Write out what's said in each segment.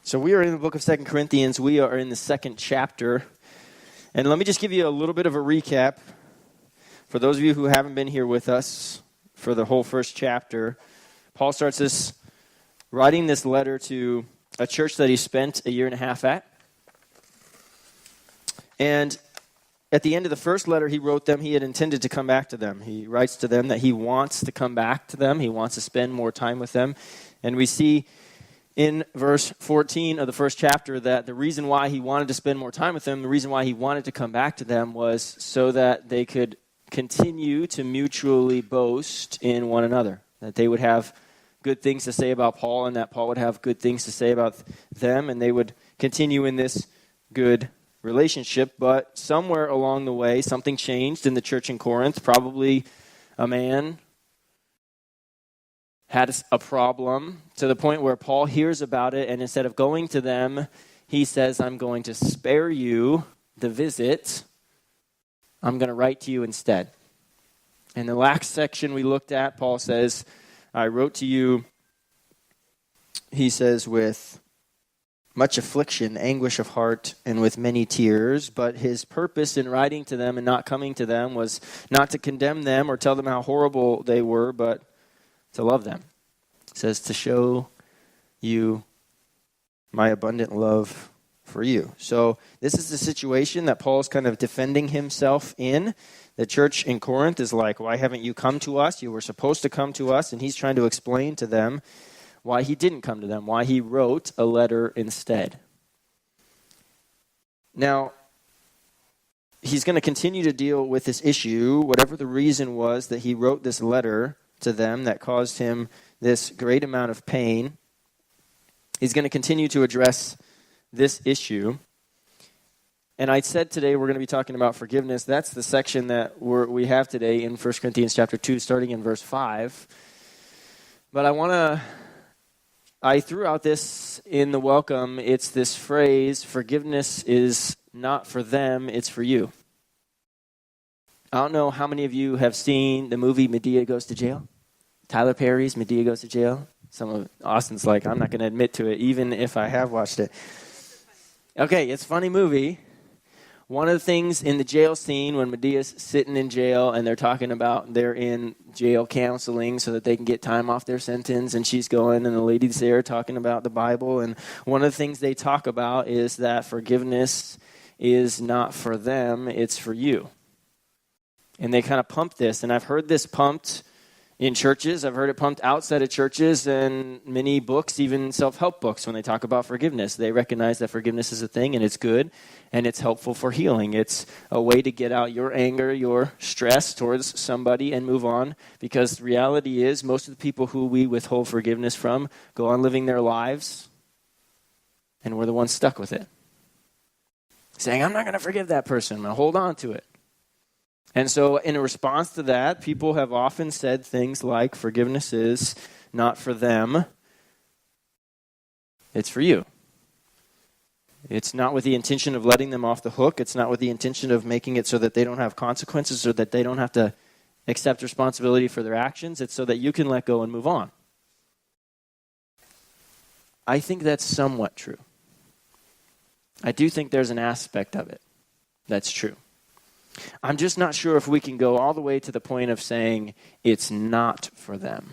So we are in the book of 2 Corinthians. We are in the second chapter. And let me just give you a little bit of a recap. For those of you who haven't been here with us for the whole first chapter, Paul starts writing this letter to a church that he spent a year and a half at. And at the end of the first letter he wrote them, he had intended to come back to them. He writes to them that he wants to come back to them. He wants to spend more time with them. And we see in verse 14 of the first chapter that the reason why he wanted to spend more time with them, the reason why he wanted to come back to them was so that they could continue to mutually boast in one another, that they would have good things to say about Paul and that Paul would have good things to say about them, and they would continue in this good relationship. But somewhere along the way, something changed in the church in Corinth. Probably a man had a problem to the point where Paul hears about it, and instead of going to them, he says, I'm going to spare you the visit. I'm going to write to you instead. In the last section we looked at, Paul says, I wrote to you, he says, with much affliction, anguish of heart, and with many tears. But his purpose in writing to them and not coming to them was not to condemn them or tell them how horrible they were, but to love them. It says to show you my abundant love for you. So this is the situation that Paul's kind of defending himself in. The church in Corinth is like, why haven't you come to us? You were supposed to come to us. And he's trying to explain to them why he didn't come to them, why he wrote a letter instead. Now, he's going to continue to deal with this issue, whatever the reason was that he wrote this letter to them that caused him this great amount of pain. He's going to continue to address this issue. And I said today we're going to be talking about forgiveness. That's the section that we have today in 1 Corinthians chapter 2, starting in verse 5. But I threw out this in the welcome. It's this phrase, forgiveness is not for them, it's for you. I don't know how many of you have seen the movie Madea Goes to Jail. Tyler Perry's Madea Goes to Jail. Some of Austin's like, I'm not going to admit to it, even if I have watched it. Okay, it's a funny movie. One of the things in the jail scene when Medea's sitting in jail and they're talking about they're in jail counseling so that they can get time off their sentence, and she's going and the lady's there talking about the Bible, and one of the things they talk about is that forgiveness is not for them, it's for you. And they kind of pump this, and I've heard this pumped in churches. I've heard it pumped outside of churches and many books, even self-help books, when they talk about forgiveness. They recognize that forgiveness is a thing and it's good and it's helpful for healing. It's a way to get out your anger, your stress towards somebody and move on, because the reality is most of the people who we withhold forgiveness from go on living their lives and we're the ones stuck with it. Saying, I'm not going to forgive that person. I'm going to hold on to it. And so in response to that, people have often said things like, forgiveness is not for them, it's for you. It's not with the intention of letting them off the hook. It's not with the intention of making it so that they don't have consequences or that they don't have to accept responsibility for their actions. It's so that you can let go and move on. I think that's somewhat true. I do think there's an aspect of it that's true. I'm just not sure if we can go all the way to the point of saying it's not for them.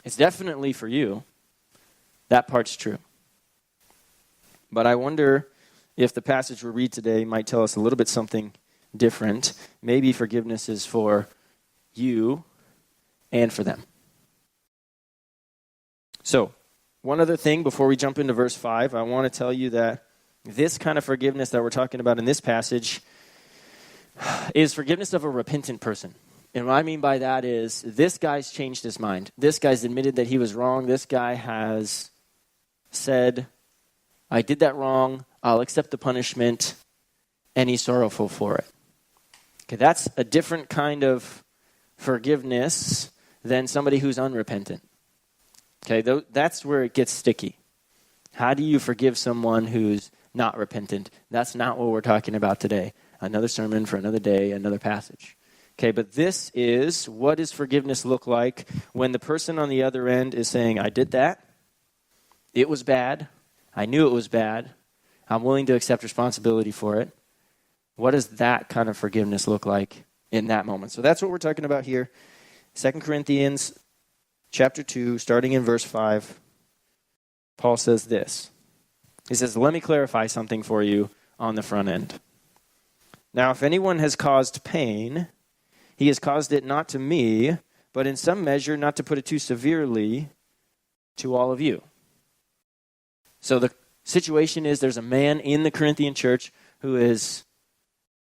It's definitely for you. That part's true. But I wonder if the passage we read today might tell us a little bit something different. Maybe forgiveness is for you and for them. So, one other thing before we jump into verse 5, I want to tell you that this kind of forgiveness that we're talking about in this passage is forgiveness of a repentant person. And what I mean by that is this guy's changed his mind. This guy's admitted that he was wrong. This guy has said, I did that wrong. I'll accept the punishment. And he's sorrowful for it. Okay, that's a different kind of forgiveness than somebody who's unrepentant. Okay, that's where it gets sticky. How do you forgive someone who's not repentant? That's not what we're talking about today. Another sermon for another day, another passage. Okay, but this is, what does forgiveness look like when the person on the other end is saying, I did that, it was bad, I knew it was bad. I'm willing to accept responsibility for it. What does that kind of forgiveness look like in that moment? So that's what we're talking about here. 2 Corinthians chapter 2, starting in verse 5, Paul says this. He says, let me clarify something for you on the front end. Now, if anyone has caused pain, he has caused it not to me, but in some measure, not to put it too severely, to all of you. So the situation is there's a man in the Corinthian church who is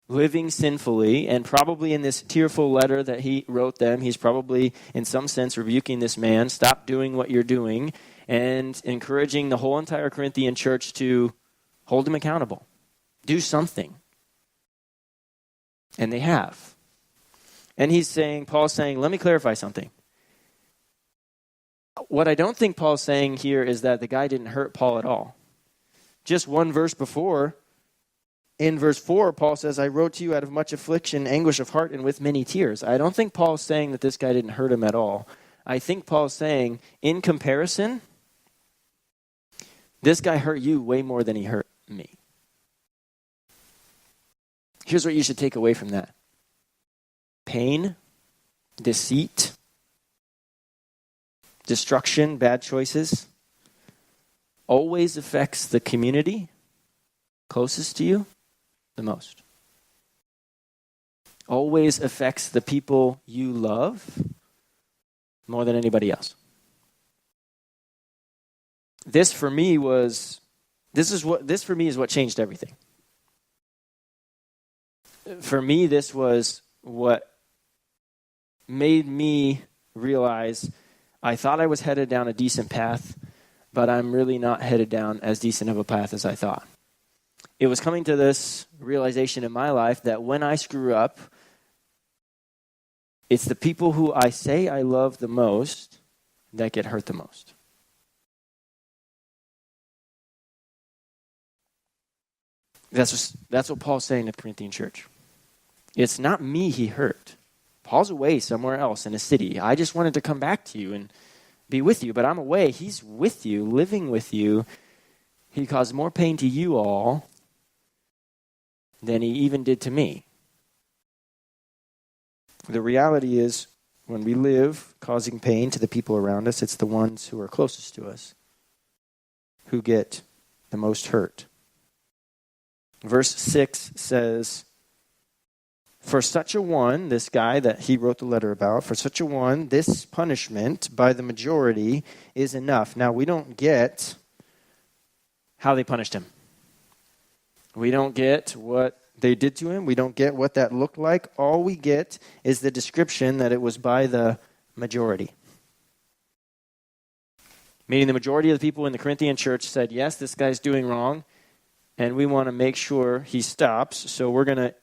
living sinfully, and probably in this tearful letter that he wrote them, he's probably in some sense rebuking this man, stop doing what you're doing, and encouraging the whole entire Corinthian church to hold him accountable. Do something. And they have. And Paul's saying, let me clarify something. What I don't think Paul's saying here is that the guy didn't hurt Paul at all. Just one verse before, in verse 4, Paul says, I wrote to you out of much affliction, anguish of heart, and with many tears. I don't think Paul's saying that this guy didn't hurt him at all. I think Paul's saying, in comparison, this guy hurt you way more than he hurt me. Here's what you should take away from that. Pain, deceit, destruction, bad choices, always affects the community closest to you the most. Always affects the people you love more than anybody else. This for me is what changed everything. For me, this was what made me realize I thought I was headed down a decent path, but I'm really not headed down as decent of a path as I thought. It was coming to this realization in my life that when I screw up, it's the people who I say I love the most that get hurt the most. That's what Paul's saying to the Corinthian church. It's not me he hurt. Paul's away somewhere else in a city. I just wanted to come back to you and be with you, but I'm away. He's with you, living with you. He caused more pain to you all than he even did to me. The reality is, when we live causing pain to the people around us, it's the ones who are closest to us who get the most hurt. Verse 6 says, for such a one, this guy that he wrote the letter about, for such a one, this punishment by the majority is enough. Now, we don't get how they punished him. We don't get what they did to him. We don't get what that looked like. All we get is the description that it was by the majority. Meaning the majority of the people in the Corinthian church said, yes, this guy's doing wrong, and we want to make sure he stops, so we're going to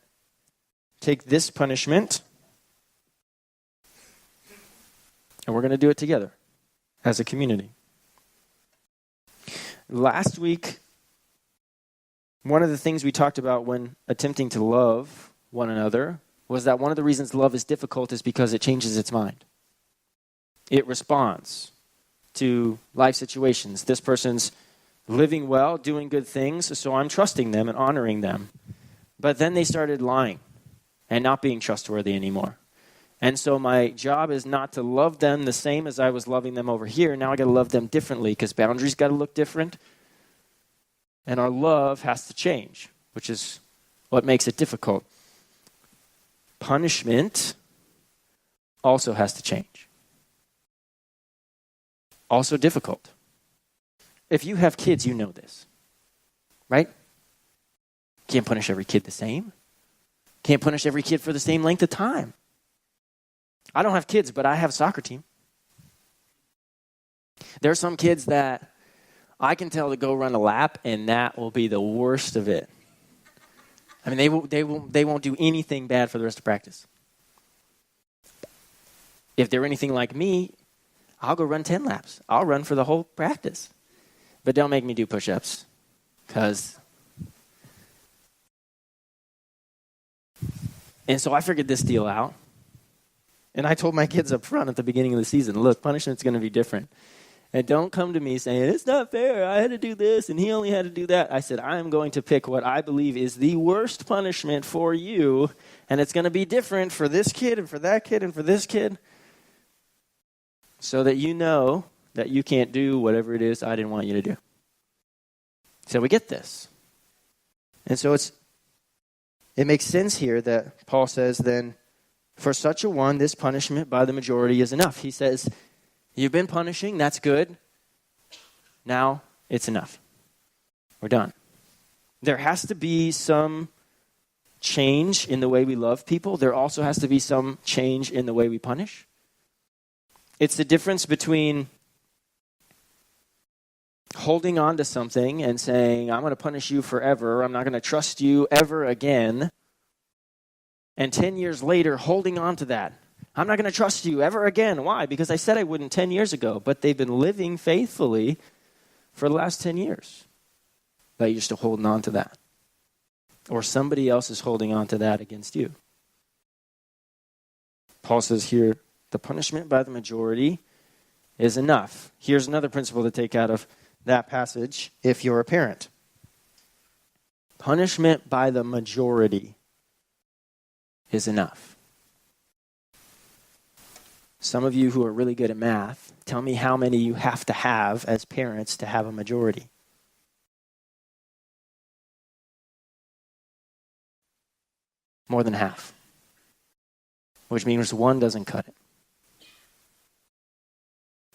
take this punishment, and we're going to do it together as a community. Last week, one of the things we talked about when attempting to love one another was that one of the reasons love is difficult is because it changes its mind. It responds to life situations. This person's living well, doing good things, so I'm trusting them and honoring them. But then they started lying and not being trustworthy anymore. And so my job is not to love them the same as I was loving them over here. Now I got to love them differently because boundaries got to look different. And our love has to change, which is what makes it difficult. Punishment also has to change. Also difficult. If you have kids, you know this, right? Can't punish every kid the same. Can't punish every kid for the same length of time. I don't have kids, but I have a soccer team. There are some kids that I can tell to go run a lap, and that will be the worst of it. I mean, they won't do anything bad for the rest of practice. If they're anything like me, I'll go run 10 laps. I'll run for the whole practice. But don't make me do push-ups, because... And so I figured this deal out. And I told my kids up front at the beginning of the season, look, punishment's going to be different. And don't come to me saying, it's not fair, I had to do this, and he only had to do that. I said, I am going to pick what I believe is the worst punishment for you, and it's going to be different for this kid and for that kid and for this kid, so that you know that you can't do whatever it is I didn't want you to do. So we get this. And so it makes sense here that Paul says then, for such a one, this punishment by the majority is enough. He says, you've been punishing, that's good. Now it's enough. We're done. There has to be some change in the way we love people. There also has to be some change in the way we punish. It's the difference between holding on to something and saying, I'm going to punish you forever, I'm not going to trust you ever again, and 10 years later holding on to that. I'm not going to trust you ever again. Why? Because I said I wouldn't 10 years ago, but they've been living faithfully for the last 10 years. But you're still holding on to that. Or somebody else is holding on to that against you. Paul says here, the punishment by the majority is enough. Here's another principle to take out of that passage if you're a parent. Punishment by the majority is enough. Some of you who are really good at math, tell me how many you have to have as parents to have a majority. More than half. Which means one doesn't cut it.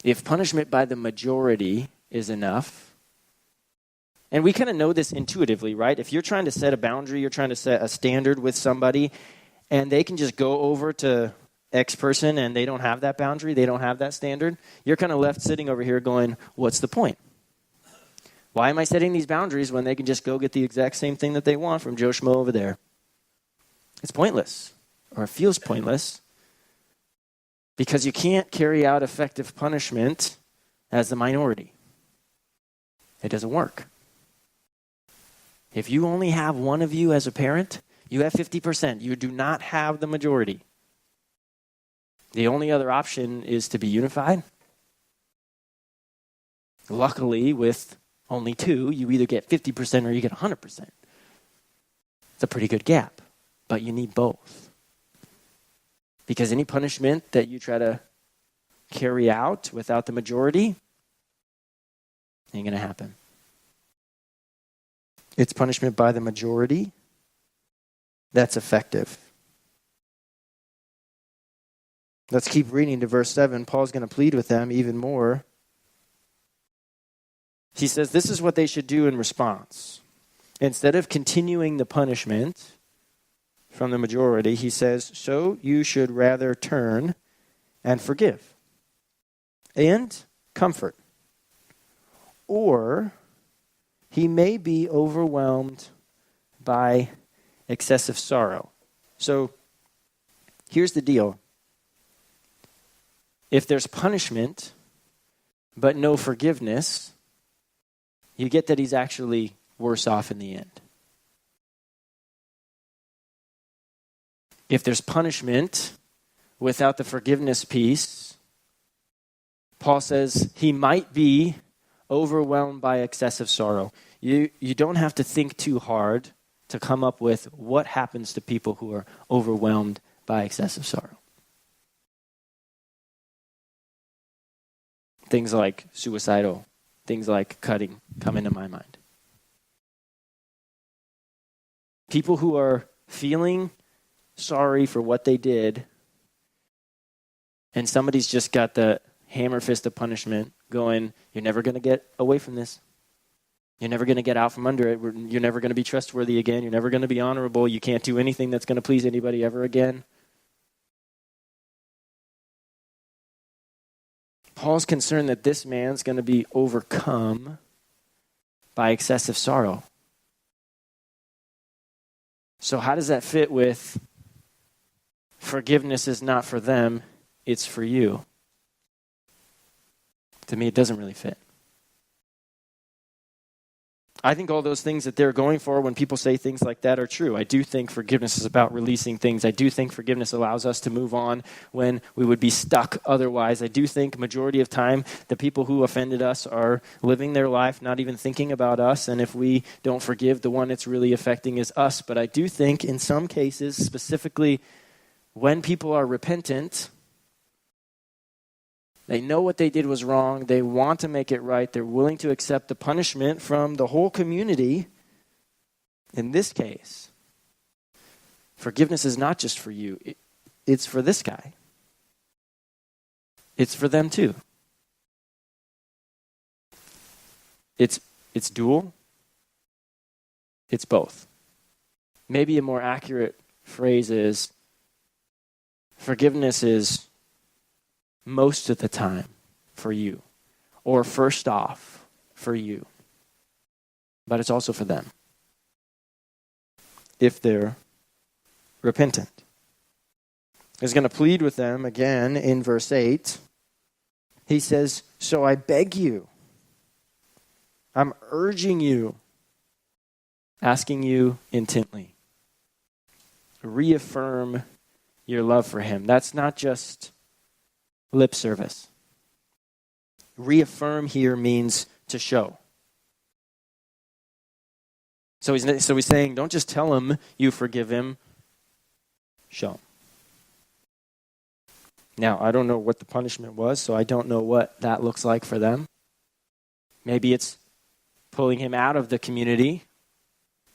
If punishment by the majority is enough, and we kind of know this intuitively, right? If you're trying to set a boundary, you're trying to set a standard with somebody, and they can just go over to X person and they don't have that boundary, they don't have that standard, you're kind of left sitting over here going, what's the point? Why am I setting these boundaries when they can just go get the exact same thing that they want from Joe Schmo over there? It's pointless, or it feels pointless, because you can't carry out effective punishment as the minority. It doesn't work. If you only have one of you as a parent, you have 50%. You do not have the majority. The only other option is to be unified. Luckily, with only two, you either get 50% or you get 100%. It's a pretty good gap, but you need both. Because any punishment that you try to carry out without the majority ain't going to happen. It's punishment by the majority that's effective. Let's keep reading to verse 7. Paul's going to plead with them even more. He says this is what they should do in response. Instead of continuing the punishment from the majority, he says, so you should rather turn and forgive and comfort. Or he may be overwhelmed by excessive sorrow. So here's the deal. If there's punishment, but no forgiveness, you get that he's actually worse off in the end. If there's punishment without the forgiveness piece, Paul says he might be overwhelmed by excessive sorrow. You don't have to think too hard to come up with what happens to people who are overwhelmed by excessive sorrow. Things like suicidal, things like cutting come into my mind. People who are feeling sorry for what they did, and somebody's just got the hammer fist of punishment going, you're never going to get away from this. You're never going to get out from under it. You're never going to be trustworthy again. You're never going to be honorable. You can't do anything that's going to please anybody ever again. Paul's concerned that this man's going to be overcome by excessive sorrow. So how does that fit with forgiveness is not for them, it's for you? To me, it doesn't really fit. I think all those things that they're going for when people say things like that are true. I do think forgiveness is about releasing things. I do think forgiveness allows us to move on when we would be stuck otherwise. I do think majority of time the people who offended us are living their life not even thinking about us, and if we don't forgive, the one it's really affecting is us. But I do think in some cases, specifically when people are repentant, they know what they did was wrong. They want to make it right. They're willing to accept the punishment from the whole community. In this case, forgiveness is not just for you. It's for this guy. It's for them too. It's dual. It's both. Maybe a more accurate phrase is forgiveness is most of the time for you, or first off for you, but it's also for them if they're repentant. He's going to plead with them again in verse 8. He says, "So I beg you, I'm urging you, asking you intently, reaffirm your love for him." That's not just lip service. Reaffirm here means to show. So he's saying, don't just tell him you forgive him, show him. Now, I don't know what the punishment was, so I don't know what that looks like for them. Maybe it's pulling him out of the community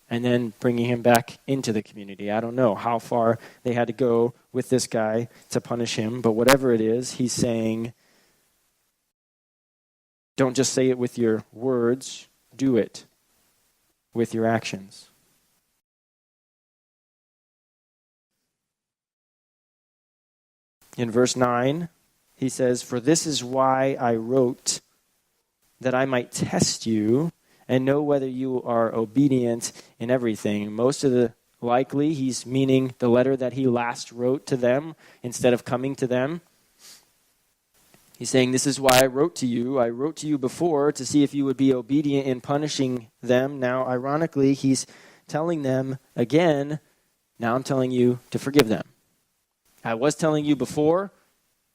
and then bringing him back into the community. I don't know how far they had to go with this guy to punish him, but whatever it is, he's saying, don't just say it with your words, do it with your actions. In verse 9, he says, "For this is why I wrote, that I might test you and know whether you are obedient in everything." Most of the likely, he's meaning the letter that he last wrote to them instead of coming to them. He's saying, this is why I wrote to you. I wrote to you before to see if you would be obedient in punishing them. Now, ironically, he's telling them again, now I'm telling you to forgive them. I was telling you before,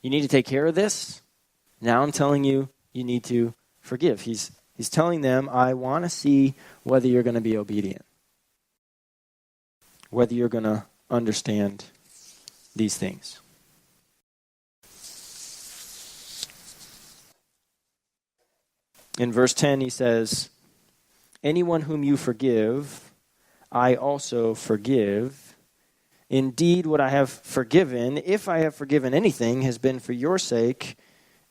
you need to take care of this. Now I'm telling you, you need to forgive. He's telling them, I want to see whether you're going to be obedient, whether you're going to understand these things. In verse 10, he says, "Anyone whom you forgive, I also forgive. Indeed, what I have forgiven, if I have forgiven anything, has been for your sake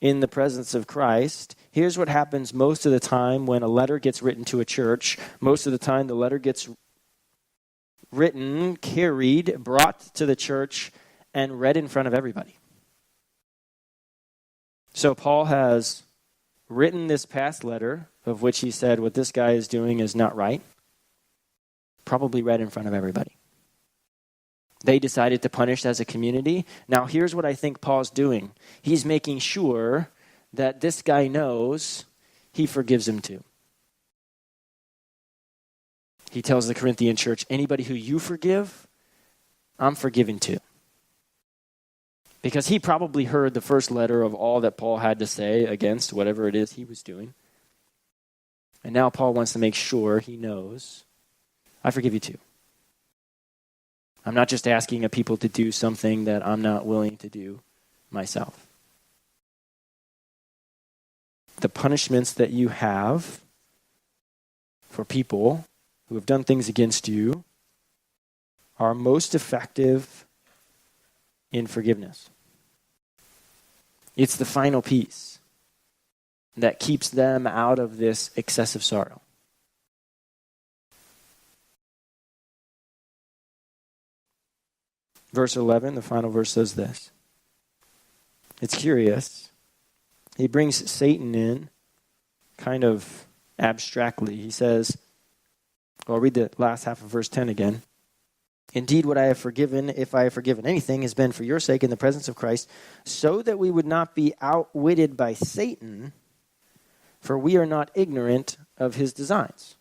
in the presence of Christ." Here's what happens most of the time when a letter gets written to a church. Most of the time, the letter gets written, carried, brought to the church, and read in front of everybody. So Paul has written this past letter, of which he said what this guy is doing is not right, probably read in front of everybody. They decided to punish as a community. Now, here's what I think Paul's doing. He's making sure that this guy knows he forgives him too. He tells the Corinthian church, anybody who you forgive, I'm forgiving too. Because he probably heard the first letter of all that Paul had to say against whatever it is he was doing. And now Paul wants to make sure he knows, I forgive you too. I'm not just asking a people to do something that I'm not willing to do myself. The punishments that you have for people who have done things against you are most effective in forgiveness. It's the final piece that keeps them out of this excessive sorrow. Verse 11, the final verse says this. It's curious. He brings Satan in kind of abstractly. He says, I'll read the last half of verse 10 again. Indeed, what I have forgiven, if I have forgiven anything, has been for your sake in the presence of Christ, so that we would not be outwitted by Satan, for we are not ignorant of his designs.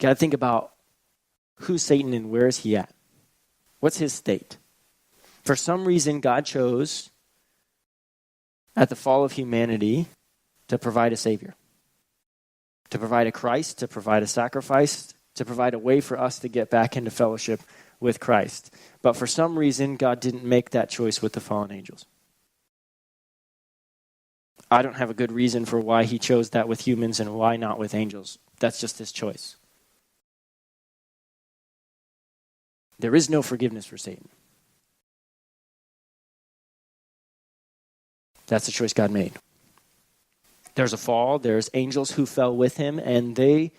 got to think about who's Satan and where is he at? What's his state? For some reason, God chose at the fall of humanity to provide a Savior, to provide a Christ, to provide a sacrifice, to provide a way for us to get back into fellowship with Christ. But for some reason, God didn't make that choice with the fallen angels. I don't have a good reason for why he chose that with humans and why not with angels. That's just his choice. There is no forgiveness for Satan. That's the choice God made. There's a fall. There's angels who fell with him, and they,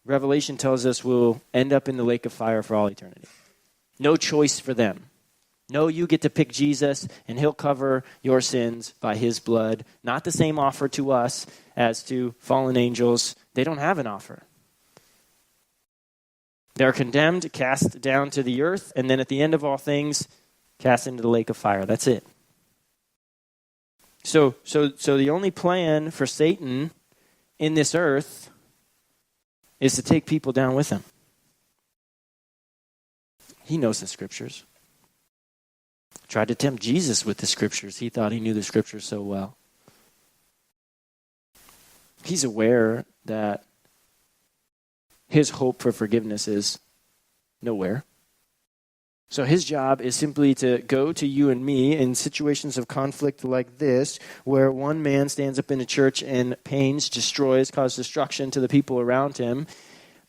Revelation tells us, will end up in the lake of fire for all eternity. No choice for them. No, you get to pick Jesus, and he'll cover your sins by his blood. Not the same offer to us as to fallen angels. They don't have an offer. They're condemned, cast down to the earth, and then at the end of all things, cast into the lake of fire. That's it. So the only plan for Satan in this earth is to take people down with him. He knows the scriptures. Tried to tempt Jesus with the scriptures. He thought he knew the scriptures so well. He's aware that his hope for forgiveness is nowhere. So his job is simply to go to you and me in situations of conflict like this, where one man stands up in a church and pains, destroys, causes destruction to the people around him.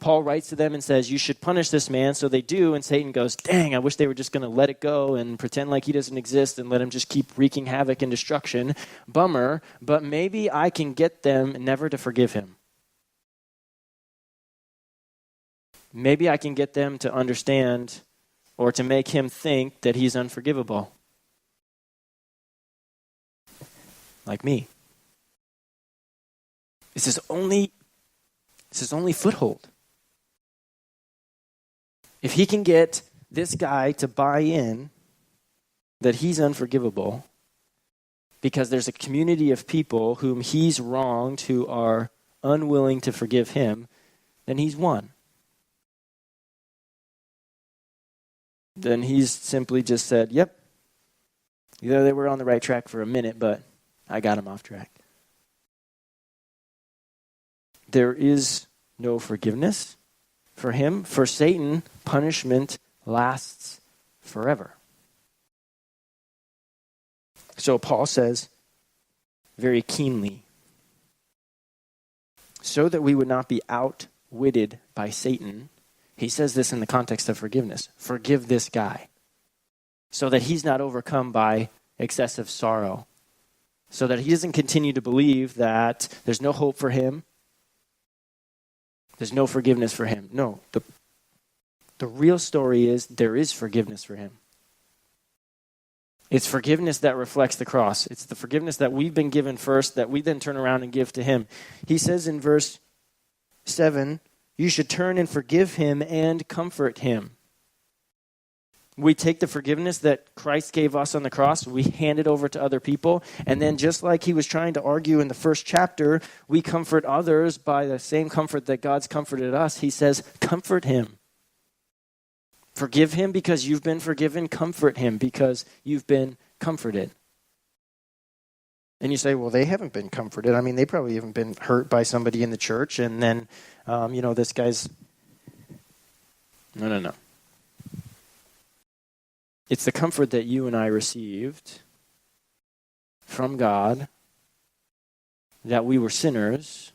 Paul writes to them and says, you should punish this man. So they do, and Satan goes, dang, I wish they were just going to let it go and pretend like he doesn't exist and let him just keep wreaking havoc and destruction. Bummer, but maybe I can get them never to forgive him. Maybe I can get them to understand or to make him think that he's unforgivable. Like me. It's his only foothold. If he can get this guy to buy in that he's unforgivable because there's a community of people whom he's wronged who are unwilling to forgive him, then he's won. Then he's simply just said, yep, they were on the right track for a minute, but I got him off track. There is no forgiveness for him. For Satan, punishment lasts forever. So Paul says very keenly, so that we would not be outwitted by Satan. He says this in the context of forgiveness. Forgive this guy so that he's not overcome by excessive sorrow, so that he doesn't continue to believe that there's no hope for him, there's no forgiveness for him. No, the real story is there is forgiveness for him. It's forgiveness that reflects the cross. It's the forgiveness that we've been given first that we then turn around and give to him. He says in verse 7, you should turn and forgive him and comfort him. We take the forgiveness that Christ gave us on the cross, we hand it over to other people, and then just like he was trying to argue in the first chapter, we comfort others by the same comfort that God's comforted us. He says, comfort him. Forgive him because you've been forgiven. Comfort him because you've been comforted. And you say, well, they haven't been comforted. I mean, they probably haven't been hurt by somebody in the church, and then this guy's... No. It's the comfort that you and I received from God, that we were sinners.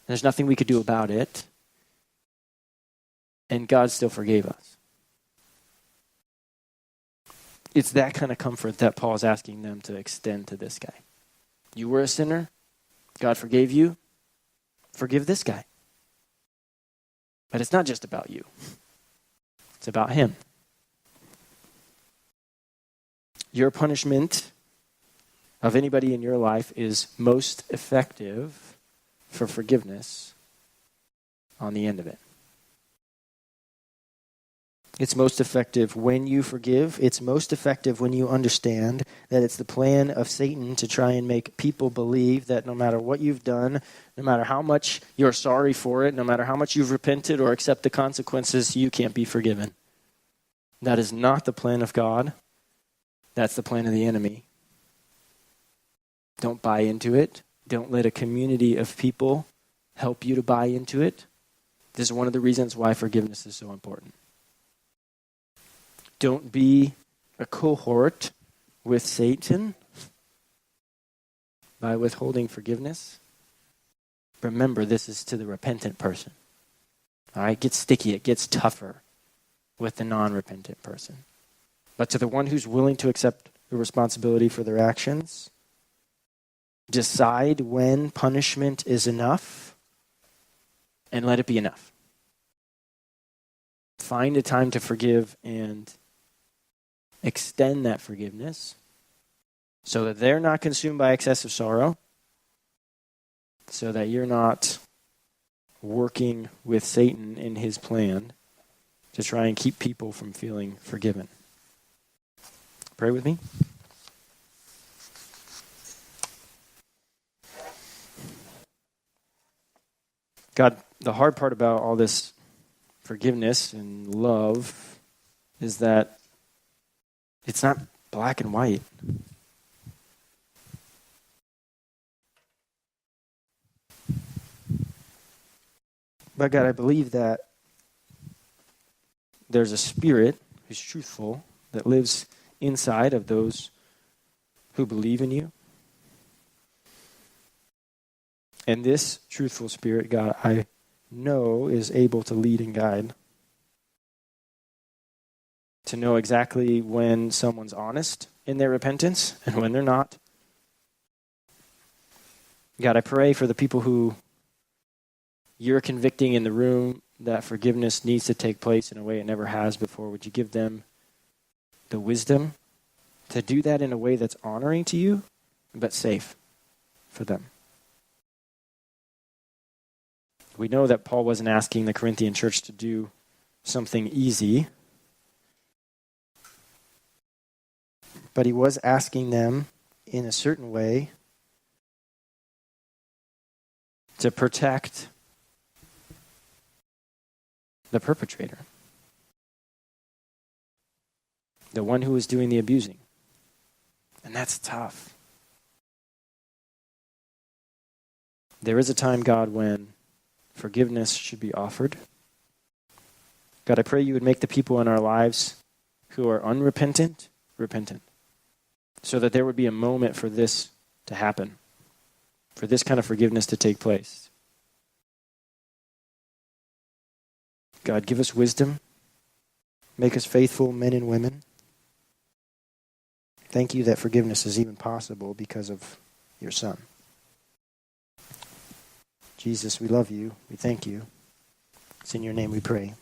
There's nothing we could do about it. And God still forgave us. It's that kind of comfort that Paul's asking them to extend to this guy. You were a sinner. God forgave you. Forgive this guy. But it's not just about you. It's about him. Your punishment of anybody in your life is most effective for forgiveness on the end of it. It's most effective when you forgive. It's most effective when you understand that it's the plan of Satan to try and make people believe that no matter what you've done, no matter how much you're sorry for it, no matter how much you've repented or accept the consequences, you can't be forgiven. That is not the plan of God. That's the plan of the enemy. Don't buy into it. Don't let a community of people help you to buy into it. This is one of the reasons why forgiveness is so important. Don't be a cohort with Satan by withholding forgiveness. Remember, this is to the repentant person. All right, it gets sticky, it gets tougher with the non-repentant person. But to the one who's willing to accept the responsibility for their actions, decide when punishment is enough and let it be enough. Find a time to forgive and extend that forgiveness so that they're not consumed by excessive sorrow, so that you're not working with Satan in his plan to try and keep people from feeling forgiven. Pray with me. God, the hard part about all this forgiveness and love is that it's not black and white. But God, I believe that there's a spirit who's truthful that lives inside of those who believe in you. And this truthful spirit, God, I know is able to lead and guide. To know exactly when someone's honest in their repentance and when they're not. God, I pray for the people who you're convicting in the room that forgiveness needs to take place in a way it never has before. Would you give them the wisdom to do that in a way that's honoring to you, but safe for them? We know that Paul wasn't asking the Corinthian church to do something easy, but he was asking them in a certain way to protect the perpetrator, the one who was doing the abusing. And that's tough. There is a time, God, when forgiveness should be offered. God, I pray you would make the people in our lives who are unrepentant, repentant, so that there would be a moment for this to happen, for this kind of forgiveness to take place. God, give us wisdom. Make us faithful men and women. Thank you that forgiveness is even possible because of your Son. Jesus, we love you. We thank you. It's in your name we pray.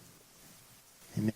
Amen.